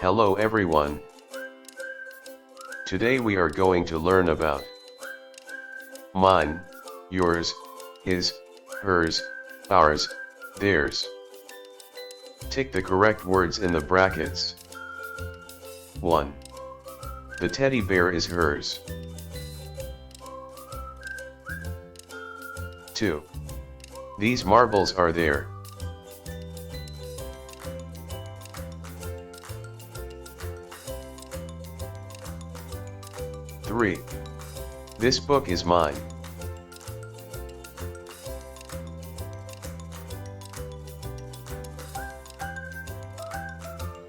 Hello everyone. Today we are going to learn about mine, yours, his, hers, ours, theirs. Tick the correct words in the brackets. 1. The teddy bear is hers. 2. These marbles are there. 3. This book is mine.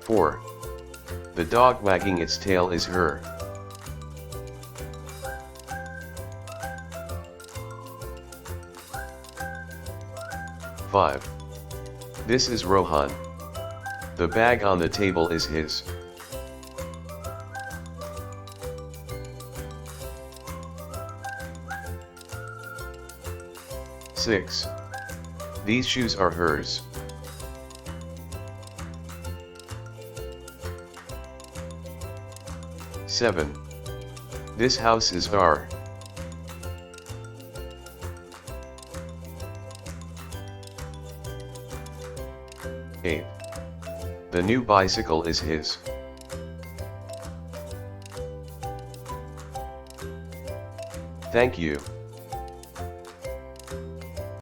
4. The dog wagging its tail is her. 5. This is Rohan. The bag on the table is his. 6. These shoes are hers. 7. This house is our. 8. The new bicycle is his. Thank you.